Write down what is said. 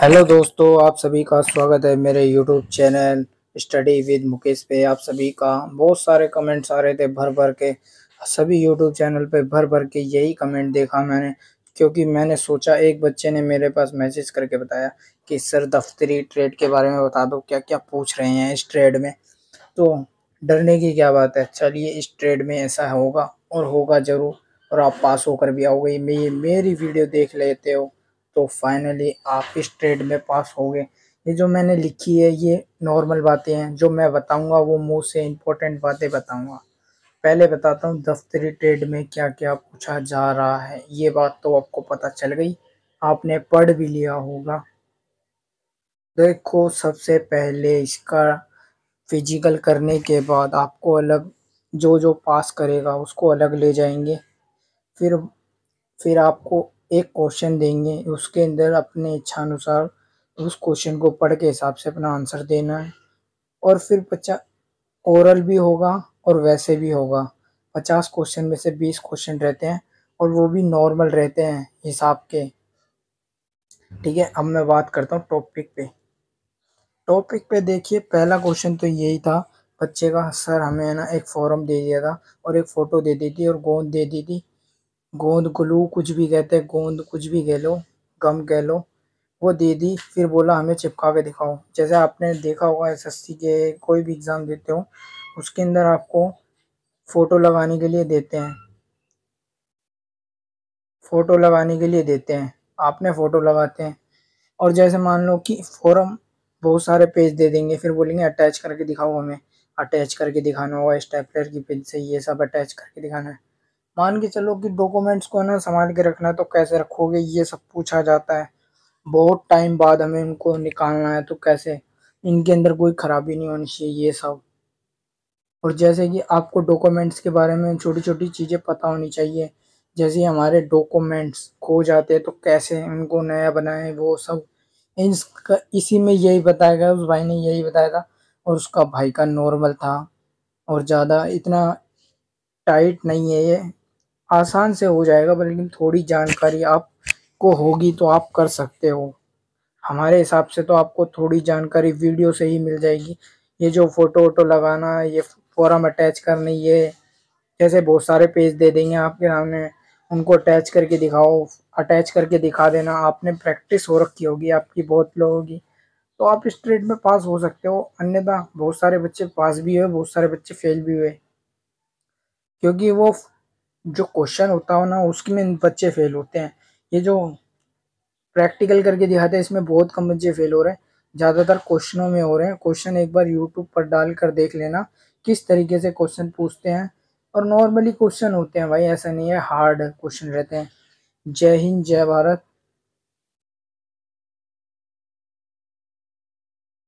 Hello दोस्तों, आप सभी का स्वागत है मेरे YouTube channel study with Mukesh पे। आप सभी का बहुत सारे कमेंट्स आ रहे थे भर भर के। सभी यूट्यूब चैनल पे भर भर के यही कमेंट देखा मैंने, क्योंकि मैंने सोचा एक बच्चे ने मेरे पास मैसेज करके बताया कि सर दफ्तरी ट्रेड के बारे में बता दो, क्या क्या पूछ रहे हैं इस ट्रेड में। तो डरने की क्या बात है, चलिए इस ट्रेड में ऐसा होगा और होगा ज़रूर, और आप पास होकर भी आओगे। ये मेरी वीडियो देख लेते हो तो फाइनली आप इस ट्रेड में पास हो गए। ये जो मैंने लिखी है ये नॉर्मल बातें हैं, जो मैं बताऊंगा वो मुंह से इम्पोर्टेंट बातें बताऊंगा। पहले बताता हूँ दफ्तरी ट्रेड में क्या क्या पूछा जा रहा है। ये बात तो आपको पता चल गई, आपने पढ़ भी लिया होगा। देखो, सबसे पहले इसका फिजिकल करने के बाद आपको अलग, जो जो पास करेगा उसको अलग ले जाएंगे। फिर फिर आपको एक क्वेश्चन देंगे, उसके अंदर अपने इच्छा अनुसार उस क्वेश्चन को पढ़ के हिसाब से अपना आंसर देना है। और फिर 50 ओरल भी होगा और वैसे भी होगा। 50 क्वेश्चन में से 20 क्वेश्चन रहते हैं और वो भी नॉर्मल रहते हैं हिसाब के। ठीक है, अब मैं बात करता हूँ टॉपिक पे देखिए, पहला क्वेश्चन तो यही था बच्चे का। सर हमें है ना एक फॉर्म दे दिया था और एक फ़ोटो दे दी थी और गोंद दे दी थी। गोंद ग्लू कुछ भी कहते हैं, गोंद कुछ भी कह लो, गम कह लो। वो दे दी, फिर बोला हमें चिपका के दिखाओ। जैसे आपने देखा होगा एसएससी के कोई भी एग्ज़ाम देते हो, उसके अंदर आपको फ़ोटो लगाने के लिए देते हैं, फ़ोटो लगाने के लिए देते हैं। आपने फ़ोटो लगाते हैं और जैसे मान लो कि फॉर्म बहुत सारे पेज दे देंगे, फिर बोलेंगे अटैच करके दिखाओ। हमें अटैच करके दिखाना होगा, स्टेपलर की पेन से ये सब अटैच करके दिखाना है। मान के चलो कि डॉक्यूमेंट्स को ना संभाल के रखना है, तो कैसे रखोगे ये सब पूछा जाता है। बहुत टाइम बाद हमें उनको निकालना है, तो कैसे, इनके अंदर कोई खराबी नहीं होनी चाहिए ये सब। और जैसे कि आपको डॉक्यूमेंट्स के बारे में छोटी छोटी चीज़ें पता होनी चाहिए। जैसे हमारे डॉक्यूमेंट्स खो जाते हैं तो कैसे उनको नया बनाएं, वो सब इसका इसी में यही बताया गया। उस भाई ने यही बताया था और उसका भाई का नॉर्मल था और ज़्यादा इतना टाइट नहीं है ये, आसान से हो जाएगा। लेकिन थोड़ी जानकारी आपको होगी तो आप कर सकते हो। हमारे हिसाब से तो आपको थोड़ी जानकारी वीडियो से ही मिल जाएगी। ये जो फ़ोटो वोटो लगाना, ये फ़ोरम अटैच करनी, ये जैसे बहुत सारे पेज दे देंगे आपके सामने, उनको अटैच करके दिखाओ। अटैच करके दिखा देना, आपने प्रैक्टिस हो रखी होगी आपकी बहुत लोगों की, तो आप इस ट्रेड में पास हो सकते हो। अन्यथा बहुत सारे बच्चे पास भी हुए, बहुत सारे बच्चे फेल भी हुए, क्योंकि वो जो क्वेश्चन होता हो ना उसमें बच्चे फेल होते हैं। ये जो प्रैक्टिकल करके दिखाते हैं इसमें बहुत कम बच्चे फेल हो रहे हैं, ज़्यादातर क्वेश्चनों में हो रहे हैं। क्वेश्चन एक बार यूट्यूब पर डाल कर देख लेना किस तरीके से क्वेश्चन पूछते हैं। और नॉर्मली क्वेश्चन होते हैं भाई, ऐसा नहीं है हार्ड क्वेश्चन रहते हैं। जय हिंद, जय भारत।